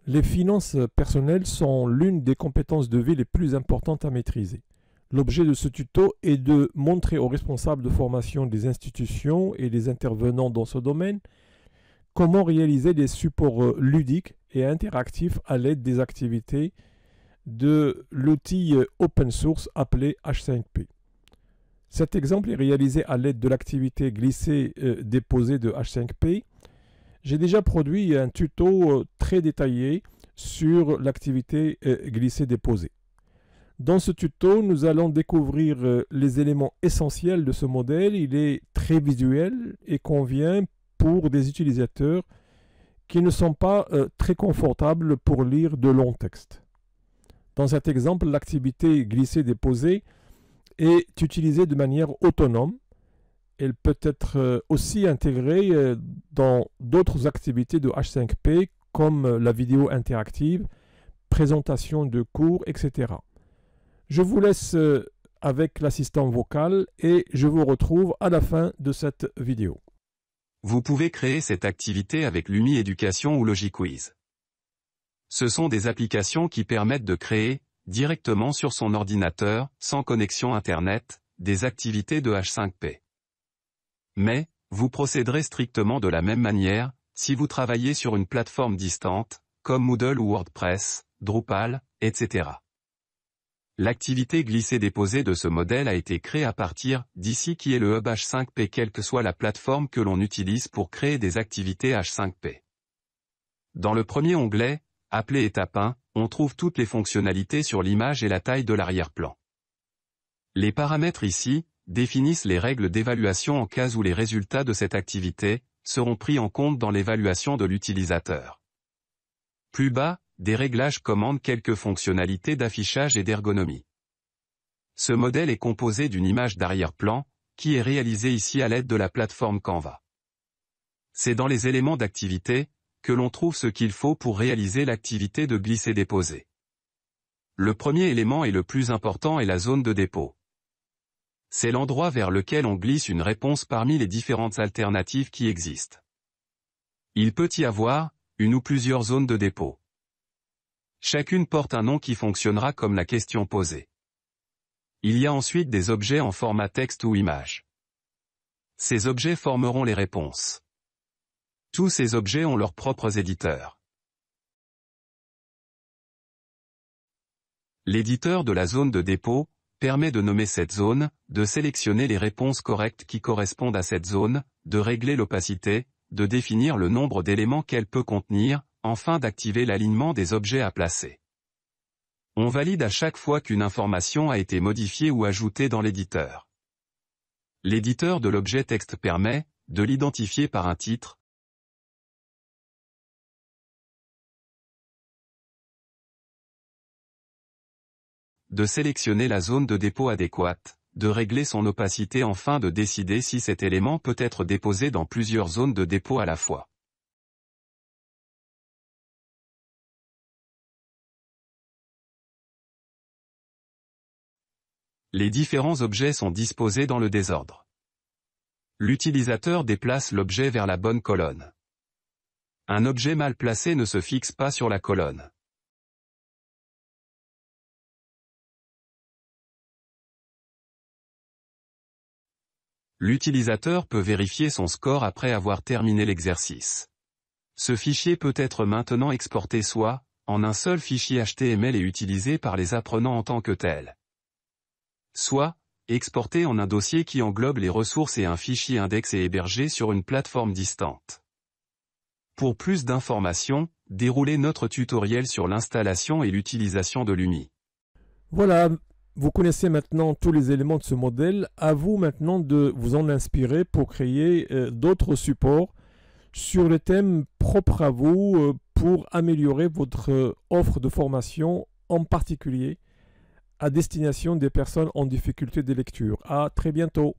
Les finances personnelles sont l'une des compétences de vie les plus importantes à maîtriser. L'objet de ce tuto est de montrer aux responsables de formation des institutions et des intervenants dans ce domaine comment réaliser des supports ludiques et interactifs à l'aide des activités de l'outil open source appelé H5P. Cet exemple est réalisé à l'aide de l'activité glisser-déposer de H5P. J'ai déjà produit un tuto très détaillé sur l'activité glisser-déposer. Dans ce tuto, nous allons découvrir les éléments essentiels de ce modèle. Il est très visuel et convient pour des utilisateurs qui ne sont pas très confortables pour lire de longs textes. Dans cet exemple, l'activité glisser-déposer est utilisée de manière autonome. Elle peut être aussi intégrée dans d'autres activités de H5P comme la vidéo interactive, présentation de cours, etc. Je vous laisse avec l'assistant vocal et je vous retrouve à la fin de cette vidéo. Vous pouvez créer cette activité avec Lumi Éducation ou LogiQuiz. Ce sont des applications qui permettent de créer, directement sur son ordinateur, sans connexion Internet, des activités de H5P. Mais, vous procéderez strictement de la même manière, si vous travaillez sur une plateforme distante, comme Moodle ou WordPress, Drupal, etc. L'activité glisser-déposer de ce modèle a été créée à partir d'ici qui est le hub H5P quelle que soit la plateforme que l'on utilise pour créer des activités H5P. Dans le premier onglet, appelé Étape 1, on trouve toutes les fonctionnalités sur l'image et la taille de l'arrière-plan. Les paramètres ici définissent les règles d'évaluation en cas où les résultats de cette activité seront pris en compte dans l'évaluation de l'utilisateur. Plus bas, des réglages commandent quelques fonctionnalités d'affichage et d'ergonomie. Ce modèle est composé d'une image d'arrière-plan, qui est réalisée ici à l'aide de la plateforme Canva. C'est dans les éléments d'activité que l'on trouve ce qu'il faut pour réaliser l'activité de glisser-déposer. Le premier élément et le plus important est la zone de dépôt. C'est l'endroit vers lequel on glisse une réponse parmi les différentes alternatives qui existent. Il peut y avoir une ou plusieurs zones de dépôt. Chacune porte un nom qui fonctionnera comme la question posée. Il y a ensuite des objets en format texte ou image. Ces objets formeront les réponses. Tous ces objets ont leurs propres éditeurs. L'éditeur de la zone de dépôt permet de nommer cette zone, de sélectionner les réponses correctes qui correspondent à cette zone, de régler l'opacité, de définir le nombre d'éléments qu'elle peut contenir, enfin d'activer l'alignement des objets à placer. On valide à chaque fois qu'une information a été modifiée ou ajoutée dans l'éditeur. L'éditeur de l'objet texte permet de l'identifier par un titre, de sélectionner la zone de dépôt adéquate, de régler son opacité enfin de décider si cet élément peut être déposé dans plusieurs zones de dépôt à la fois. Les différents objets sont disposés dans le désordre. L'utilisateur déplace l'objet vers la bonne colonne. Un objet mal placé ne se fixe pas sur la colonne. L'utilisateur peut vérifier son score après avoir terminé l'exercice. Ce fichier peut être maintenant exporté soit en un seul fichier HTML et utilisé par les apprenants en tant que tel, soit exporté en un dossier qui englobe les ressources et un fichier index et hébergé sur une plateforme distante. Pour plus d'informations, déroulez notre tutoriel sur l'installation et l'utilisation de Lumi. Voilà, vous connaissez maintenant tous les éléments de ce modèle. À vous maintenant de vous en inspirer pour créer d'autres supports sur les thèmes propres à vous pour améliorer votre offre de formation, en particulier à destination des personnes en difficulté de lecture. À très bientôt.